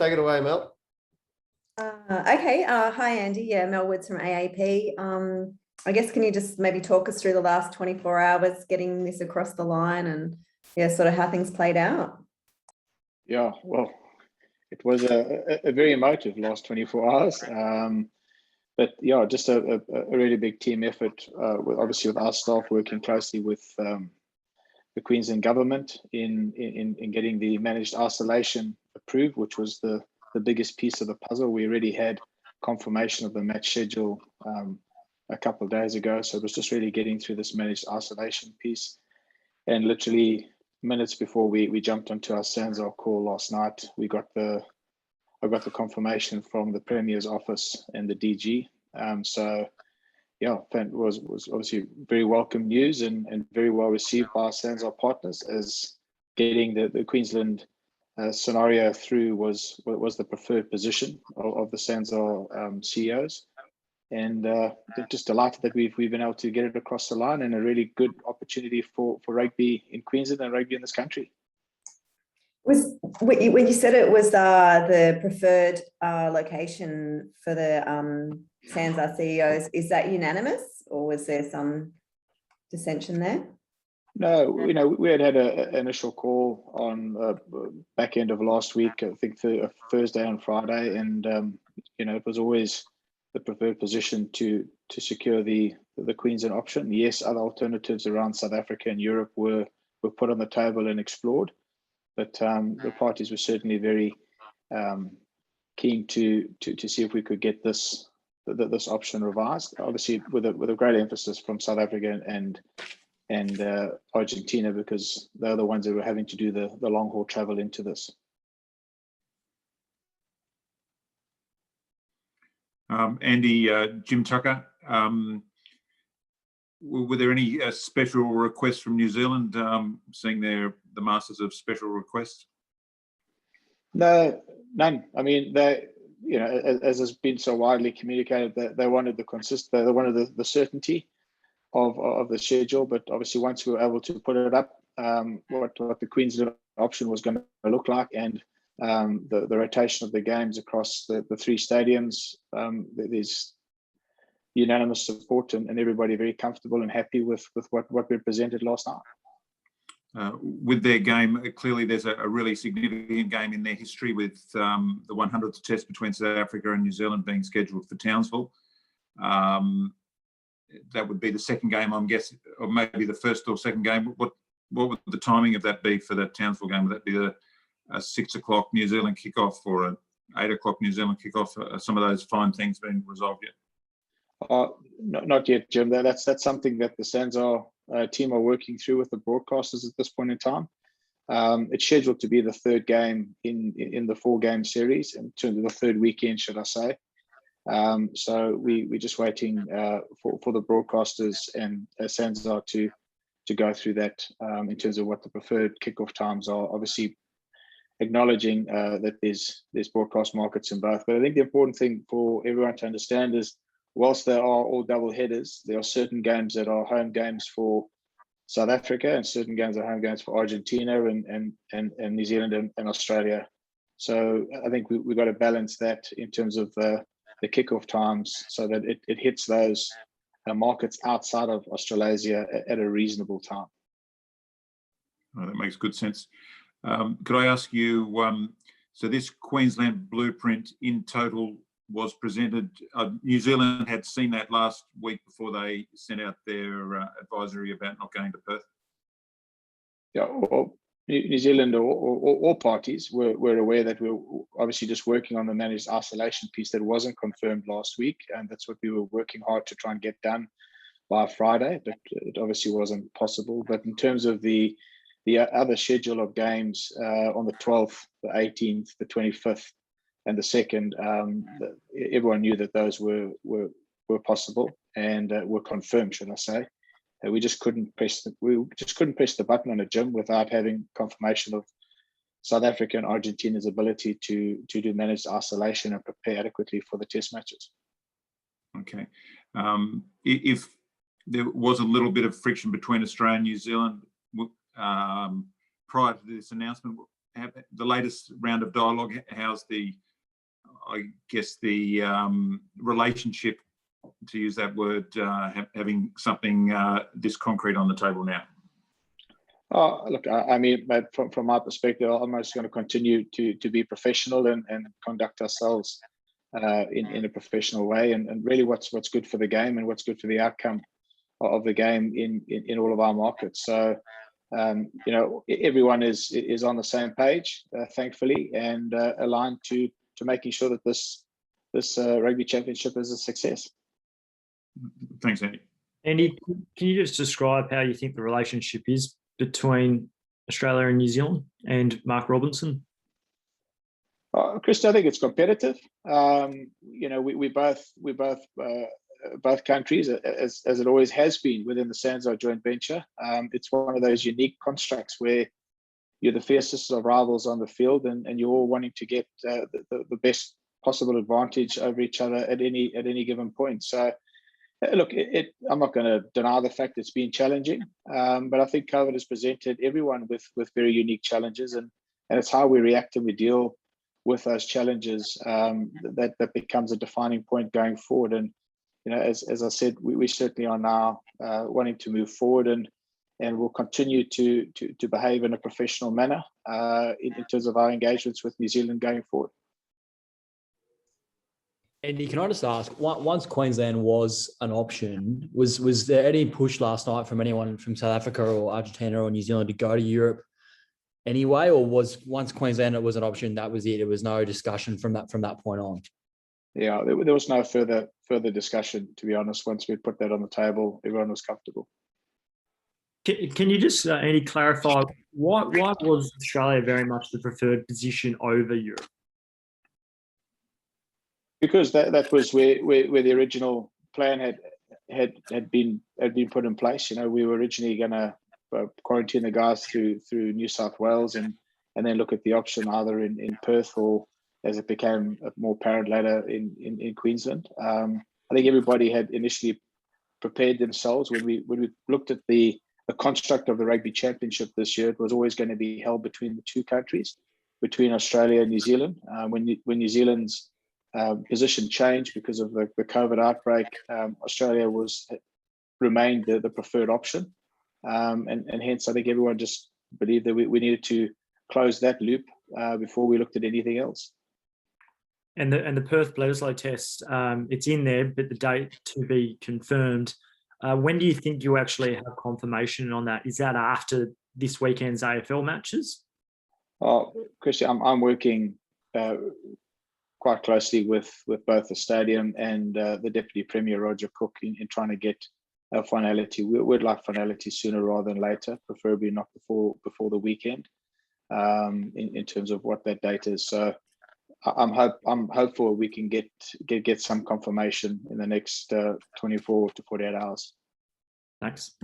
Take it away, Mel. Okay. Hi, Andy. Yeah, Mel Woods from AAP. I guess, can you just maybe talk us through the last 24 hours getting this across the line and, yeah, sort of how things played out? Yeah, well, it was a very emotive last 24 hours. But yeah, just a really big team effort, obviously with our staff working closely with the Queensland government in getting the managed isolation approved, which was the biggest piece of the puzzle. We already had confirmation of the match schedule a couple of days ago, so it was just really getting through this managed isolation piece. And literally minutes before we jumped onto our SANZAAR call last night, I got the confirmation from the Premier's office and the DG. So yeah, that was obviously very welcome news and very well received by our SANZAAR partners, as getting the Queensland scenario through was the preferred position of the SANZAAR CEOs. And just delighted that we've been able to get it across the line, and a really good opportunity for rugby in Queensland and rugby in this country. When you said it was the preferred location for the SANZAAR CEOs, is that unanimous, or was there some dissension there? No, we had an initial call on back end of last week, I think Thursday and Friday, and it was always the preferred position to secure the Queensland option. Yes, other alternatives around South Africa and Europe were put on the table and explored, but the parties were certainly very keen to see if we could get this option revised. Obviously, with a great emphasis from South Africa and Argentina, because they're the ones that were having to do the long haul travel into this. Andy, Jim Tucker, were there any special requests from New Zealand, seeing the masters of special requests? No, none. I mean, they, as has been so widely communicated, that they wanted they wanted the certainty of the schedule. But obviously, once we were able to put it up, what the Queensland option was going to look like, and the rotation of the games across the three stadiums, there's unanimous support and everybody very comfortable and happy with what we presented last night. With their game, clearly there's a really significant game in their history, with the 100th test between South Africa and New Zealand being scheduled for Townsville. That would be the second game, I'm guessing, or maybe the first or second game. What would the timing of that be for that Townsville game? Would that be a 6 o'clock New Zealand kickoff or an 8 o'clock New Zealand kickoff? Are some of those fine things been resolved yet? Not yet, Jim. That's something that the SANZAAR team are working through with the broadcasters at this point in time. It's scheduled to be the third game in the 4-game series, in terms of the third weekend, should I say. So we're just waiting for the broadcasters and SANZAAR to go through that in terms of what the preferred kickoff times are. Obviously, acknowledging that there's broadcast markets in both. But I think the important thing for everyone to understand is, whilst there are all double headers, there are certain games that are home games for South Africa and certain games are home games for Argentina and New Zealand and Australia. So I think we've got to balance that in terms of the kickoff times, so that it hits those markets outside of Australasia at a reasonable time. Oh, that makes good sense. Could I ask you, so this Queensland blueprint in total was presented, New Zealand had seen that last week before they sent out their advisory about not going to Perth? Yeah, well, New Zealand or all parties were aware that we were obviously just working on the managed isolation piece that wasn't confirmed last week, and that's what we were working hard to try and get done by Friday, but it obviously wasn't possible. But in terms of the other schedule of games on the 12th, the 18th, the 25th, and the 2nd, everyone knew that those were possible and were confirmed, should I say. We just couldn't press the button on a Jim without having confirmation of South Africa and Argentina's ability to do managed isolation and prepare adequately for the test matches. Okay. If there was a little bit of friction between Australia and New Zealand prior to this announcement, the latest round of dialogue? How's the, I guess, the relationship, to use that word, having something this concrete on the table now? Oh, look, I mean, from my perspective, I'm just going to continue to be professional and conduct ourselves in a professional way, and really what's good for the game and what's good for the outcome of the game in all of our markets. So, you know, everyone is on the same page, thankfully, and aligned to making sure that this Rugby Championship is a success. Thanks, Andy. Andy, can you just describe how you think the relationship is between Australia and New Zealand and Mark Robinson? Chris, I think it's competitive. You know, we both countries, as it always has been within the SANZAAR joint venture. It's one of those unique constructs where you're the fiercest of rivals on the field, and you're all wanting to get the best possible advantage over each other at any given point. So, look, I'm not going to deny the fact it's been challenging, but I think COVID has presented everyone with very unique challenges, and it's how we react and we deal with those challenges that becomes a defining point going forward. And you know, as I said, we certainly are now wanting to move forward, and we'll continue to behave in a professional manner in terms of our engagements with New Zealand going forward. Andy, can I just ask, once Queensland was an option, was there any push last night from anyone from South Africa or Argentina or New Zealand to go to Europe anyway, or was once Queensland was an option, that was it? There was no discussion from that point on. Yeah, there was no further discussion, to be honest. Once we put that on the table, everyone was comfortable. Can you just, Andy, clarify why was Australia very much the preferred position over Europe? Because that was where the original plan had been put in place. You know, we were originally going to quarantine the guys through New South Wales and then look at the option either in Perth or, as it became more apparent later, in Queensland. I think everybody had initially prepared themselves when we looked at the construct of the Rugby Championship this year. It was always going to be held between the two countries, between Australia and New Zealand. When New Zealand's position changed because of the COVID outbreak, Australia remained the preferred option, and hence I think everyone just believed that we needed to close that loop before we looked at anything else. And the Perth Bledisloe test, it's in there, but the date to be confirmed. When do you think you actually have confirmation on that? Is that after this weekend's AFL matches? Christian, I'm working quite closely with both the stadium and the Deputy Premier, Roger Cook, in trying to get a finality. We'd like finality sooner rather than later, preferably not before the weekend, in terms of what that date is. So I'm hopeful we can get some confirmation in the next 24 to 48 hours. Thanks.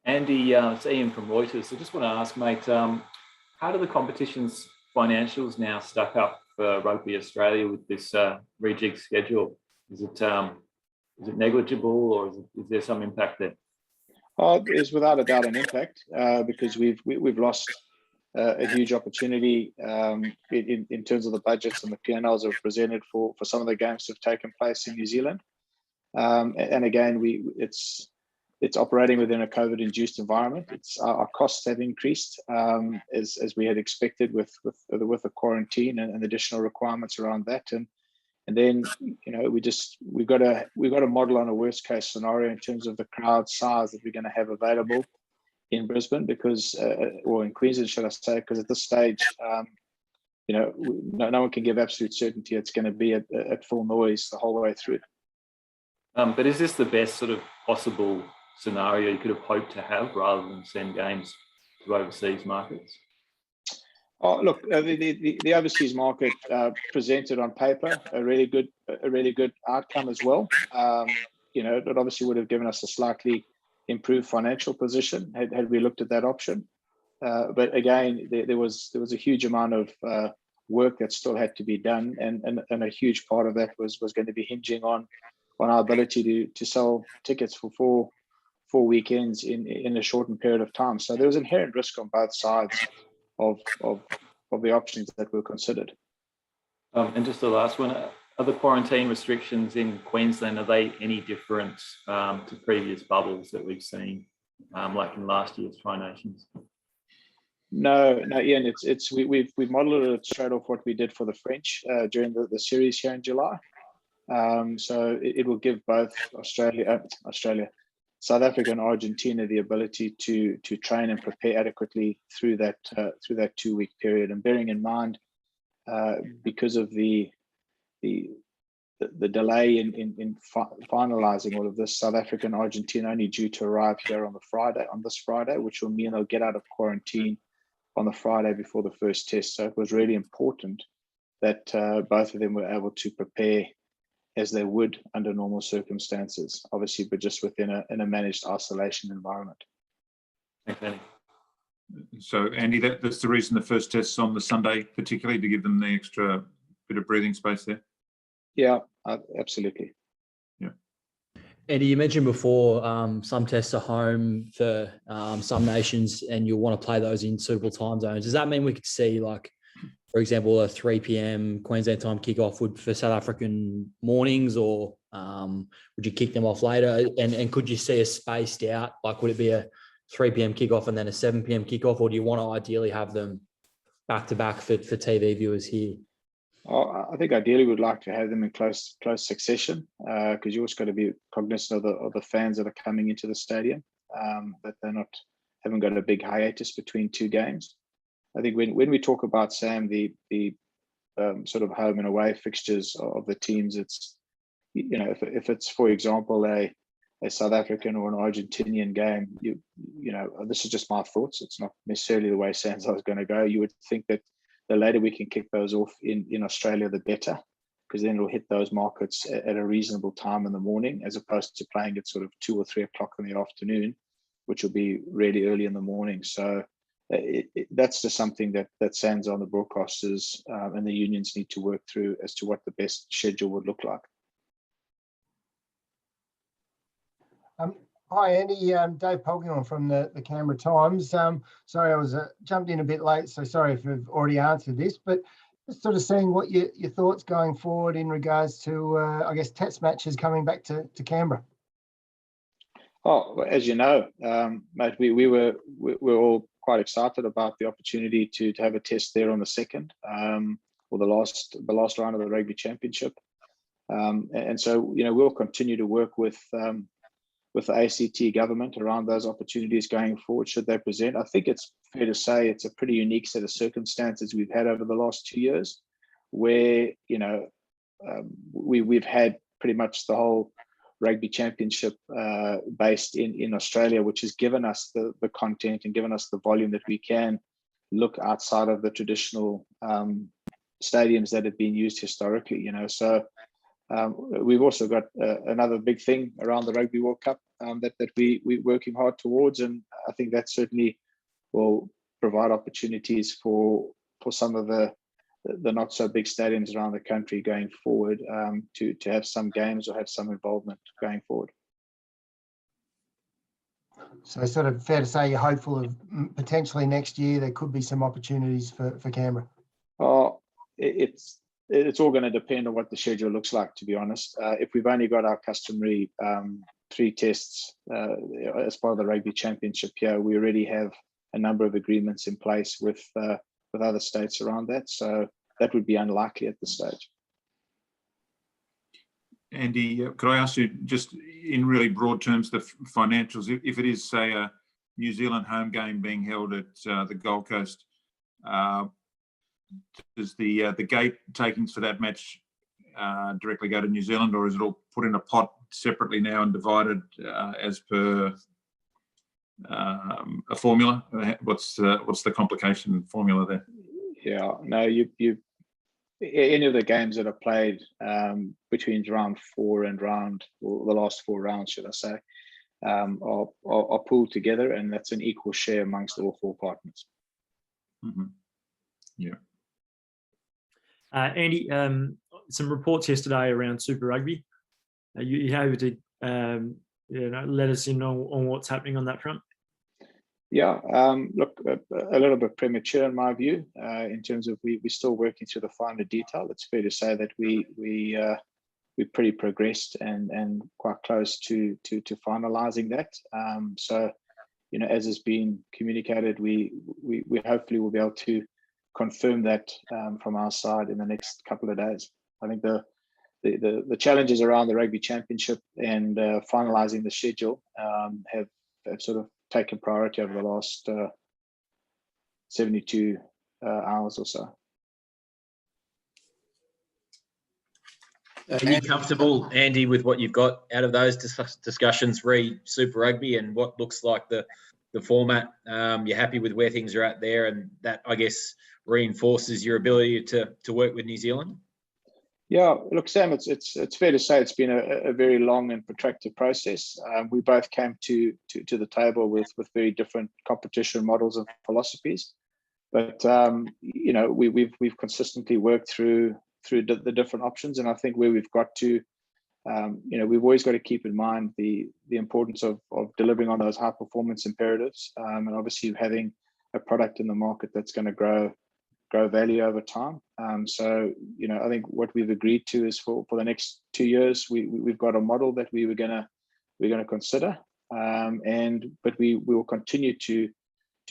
Andy, it's Ian from Reuters. I just want to ask, mate, how do the competition's financials now stack up for Rugby Australia with this rejig schedule? Is it negligible, or is there some impact there? There's without a doubt an impact because we've lost a huge opportunity in terms of the budgets and the P&Ls that are presented for some of the games that have taken place in New Zealand. And again, it's operating within a COVID-induced environment. Our costs have increased as we had expected with the quarantine and additional requirements around that. And then, you know, we've got to model on a worst case scenario in terms of the crowd size that we're going to have available in Brisbane, because or in Queensland, should I say, because at this stage, you know, no one can give absolute certainty it's going to be at full noise the whole way through. But is this the best sort of possible scenario you could have hoped to have, rather than send games to overseas markets? Look, the overseas market presented on paper a really good outcome as well. You know, it obviously would have given us a slightly improved financial position had we looked at that option. But again, there was a huge amount of work that still had to be done, and a huge part of that was going to be hinging on our ability to sell tickets for four weekends in a shortened period of time. So there was inherent risk on both sides of the options that were considered. And just the last one, are the quarantine restrictions in Queensland, are they any different to previous bubbles that we've seen, like in last year's Tri Nations? No, Ian. We've modelled it straight off what we did for the French during the series here in July. So it will give both South Africa and Argentina the ability to train and prepare adequately through that 2-week period. And bearing in mind, because of the delay in finalising all of this, South Africa and Argentina only due to arrive here on this Friday, which will mean they'll get out of quarantine on the Friday before the first test. So it was really important that both of them were able to prepare as they would under normal circumstances, obviously, but just within a managed isolation environment. Okay. So, Andy, that's the reason the first test's on the Sunday, particularly to give them the extra bit of breathing space there? Yeah, absolutely. Yeah. Andy, you mentioned before some tests are home for some nations and you'll want to play those in suitable time zones. Does that mean we could see, like, for example, a 3 p.m. Queensland time kickoff for South African mornings, or would you kick them off later? And could you see a spaced out, like would it be a 3 p.m. kickoff and then a 7 p.m. kickoff, or do you want to ideally have them back to back for TV viewers here? I think ideally we'd like to have them in close succession, because you also got to be cognizant of the fans that are coming into the stadium, that they're haven't got a big hiatus between two games. I think when we talk about, Sam, the sort of home and away fixtures of the teams, it's, you know, if it's, for example, a South African or an Argentinian game, you know, this is just my thoughts. It's not necessarily the way Sam's is going to go. You would think that the later we can kick those off in Australia, the better, because then it'll hit those markets at a reasonable time in the morning, as opposed to playing at sort of 2 or 3 o'clock in the afternoon, which will be really early in the morning. So that's just something that SANS on the broadcasters and the unions need to work through as to what the best schedule would look like. Hi, Andy. Dave Polkinghorn from the Canberra Times. Sorry, I was jumped in a bit late, so sorry if you've already answered this, but just sort of seeing what your thoughts going forward in regards to, I guess, test matches coming back to Canberra. Oh, as you know, mate, we're all quite excited about the opportunity to have a test there on the 2nd, or the last round of the Rugby Championship, and so, you know, we'll continue to work with the ACT government around those opportunities going forward, should they present. I think it's fair to say it's a pretty unique set of circumstances we've had over the last 2 years, where, you know, we've had pretty much the whole Rugby Championship based in Australia, which has given us the content and given us the volume that we can look outside of the traditional stadiums that have been used historically, you know. So we've also got another big thing around the Rugby World Cup that we're working hard towards, and I think that certainly will provide opportunities for some of the not so big stadiums around the country going forward, to have some games or have some involvement going forward. So sort of fair to say you're hopeful of potentially next year there could be some opportunities for Canberra? Oh, it's all going to depend on what the schedule looks like, to be honest. If we've only got our customary 3 tests as part of the Rugby Championship here, we already have a number of agreements in place with other states around that. So that would be unlikely at this stage. Andy, could I ask you, just in really broad terms, the financials, if it is, say, a New Zealand home game being held at the Gold Coast, does the gate takings for that match directly go to New Zealand, or is it all put in a pot separately now and divided as per a formula? What's the complication formula there? Yeah, no, you any of the games that are played between round 4 and the last 4 rounds, should I say, are pooled together, and that's an equal share amongst all 4 partners. Mm-hmm. Yeah. Andy, some reports yesterday around Super Rugby. You able to let us in on what's happening on that front? Yeah, look, a little bit premature in my view, in terms of we're still working through the finer detail. It's fair to say that we're pretty progressed and quite close to finalising that. So, you know, as has been communicated, we hopefully will be able to confirm that from our side in the next couple of days. I think the challenges around the Rugby Championship and finalising the schedule have sort of taken priority over the last 72 hours or so. Are you comfortable, Andy, with what you've got out of those discussions re Super Rugby and what looks like the format? You're happy with where things are at there, and that, I guess, reinforces your ability to work with New Zealand? Yeah, look, Sam, it's fair to say it's been a very long and protracted process. We both came to the table with very different competition models and philosophies, but you know, we've consistently worked through the different options, and I think where we've got to, you know, we've always got to keep in mind the importance of delivering on those high performance imperatives, and obviously having a product in the market that's going to grow value over time. So, you know, I think what we've agreed to is for the next 2 years, we've got a model that we're gonna consider, but we will continue to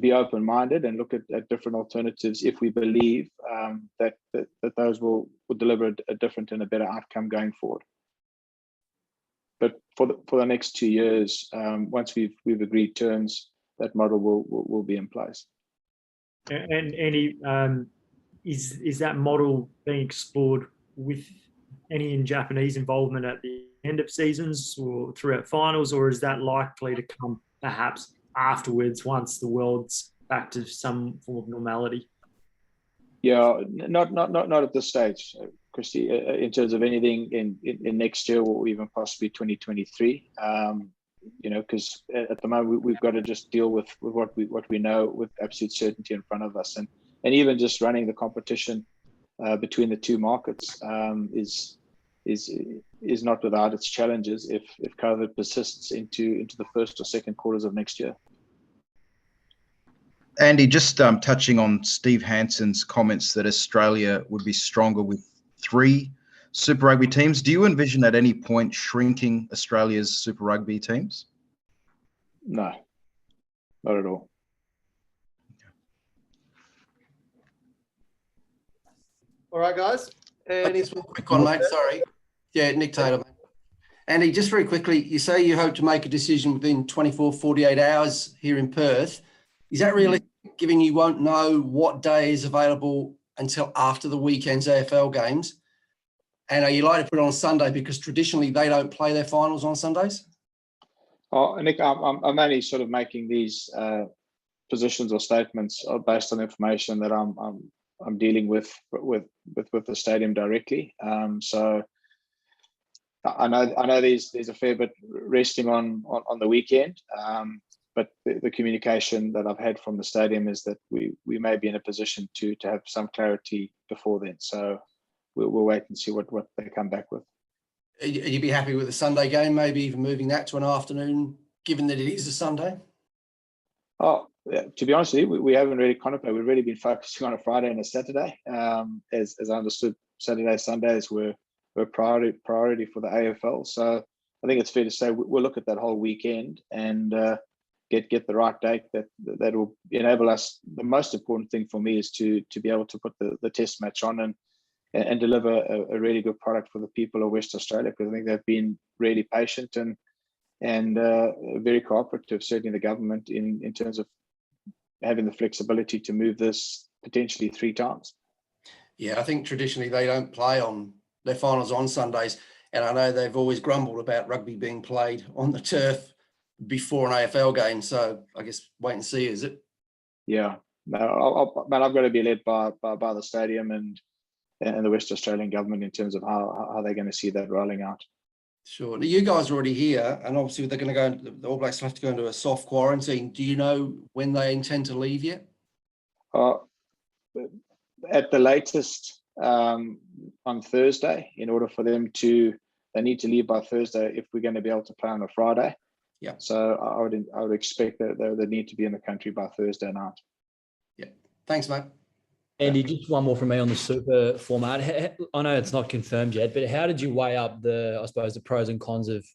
be open-minded and look at different alternatives if we believe that those will deliver a different and a better outcome going forward. But for the next 2 years, once we've agreed terms, that model will be in place. And any is that model being explored with any Japanese involvement at the end of seasons or throughout finals, or is that likely to come perhaps afterwards once the world's back to some form of normality? Yeah, not at this stage, Christy. In terms of anything in next year or even possibly 2023. You know, because at the moment we've got to just deal with what we know with absolute certainty in front of us, and even just running the competition between the two markets is not without its challenges if COVID persists into the first or second quarters of next year. Andy, just touching on Steve Hansen's comments that Australia would be stronger with 3 Super Rugby teams. Do you envision at any point shrinking Australia's Super Rugby teams? No, not at all. All right, guys. And just one quick one, mate. Sorry. Yeah, Nick Taylor, mate. Andy, just very quickly, you say you hope to make a decision within 24, 48 hours here in Perth. Is that realistic, given you won't know what day is available until after the weekend's AFL games? And are you likely to put it on Sunday because traditionally they don't play their finals on Sundays? Oh, Nick, I'm only sort of making these positions or statements based on information that I'm dealing with the stadium directly. So I know there's a fair bit resting on the weekend, but the communication that I've had from the stadium is that we may be in a position to have some clarity before then. So we'll wait and see what they come back with. You'd be happy with the Sunday game, maybe even moving that to an afternoon, given that it is a Sunday? Oh, yeah, to be honest with you, we haven't really contemplated. We've really been focusing on a Friday and a Saturday. As I understood, Saturday, Sundays were priority for the AFL. So I think it's fair to say we'll look at that whole weekend and get the right date that will enable us. The most important thing for me is to be able to put the test match on and deliver a really good product for the people of West Australia, because I think they've been really patient and very cooperative, certainly the government in terms of having the flexibility to move this potentially 3 times. Yeah, I think traditionally they don't play on their finals on Sundays, and I know they've always grumbled about rugby being played on the turf before an AFL game. So I guess wait and see, is it? Yeah, no, I've got to be led by the stadium and the West Australian government in terms of how they're going to see that rolling out. Sure. Now, you guys are already here, and obviously they're going to go. The All Blacks will have to go into a soft quarantine. Do you know when they intend to leave yet? At the latest on Thursday. In order for them to, they need to leave by Thursday if we're going to be able to play on a Friday. Yeah. So I would expect that they need to be in the country by Thursday night. Yeah. Thanks, mate. Andy, just one more from me on the super format. I know it's not confirmed yet, but how did you weigh up the pros and cons of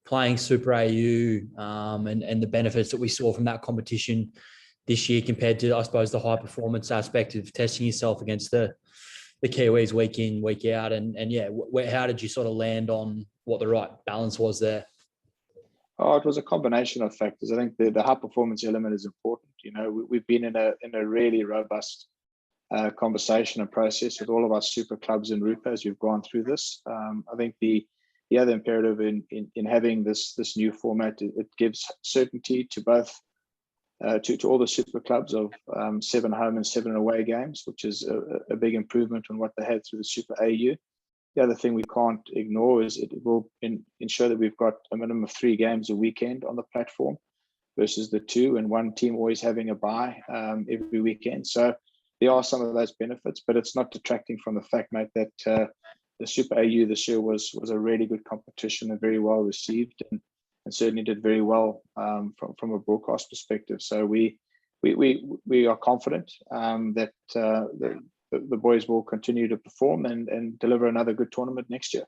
playing Super AU and the benefits that we saw from that competition this year compared to, I suppose, the high performance aspect of testing yourself against the Kiwis week in, week out? And yeah, how did you sort of land on what the right balance was there? Oh, it was a combination of factors. I think the high performance element is important. You know, we've been in a really robust conversation and process with all of our super clubs in RUPA as we've gone through this. I think the other imperative in having this new format, it gives certainty to both to all the super clubs of 7 home and 7 away games, which is a big improvement on what they had through the Super AU. The other thing we can't ignore is it will ensure that we've got a minimum of 3 games a weekend on the platform versus the 2, and one team always having a bye every weekend. So there are some of those benefits, but it's not detracting from the fact, mate, that the Super AU this year was a really good competition and very well received, and certainly did very well from a broadcast perspective. So we are confident that the boys will continue to perform and deliver another good tournament next year.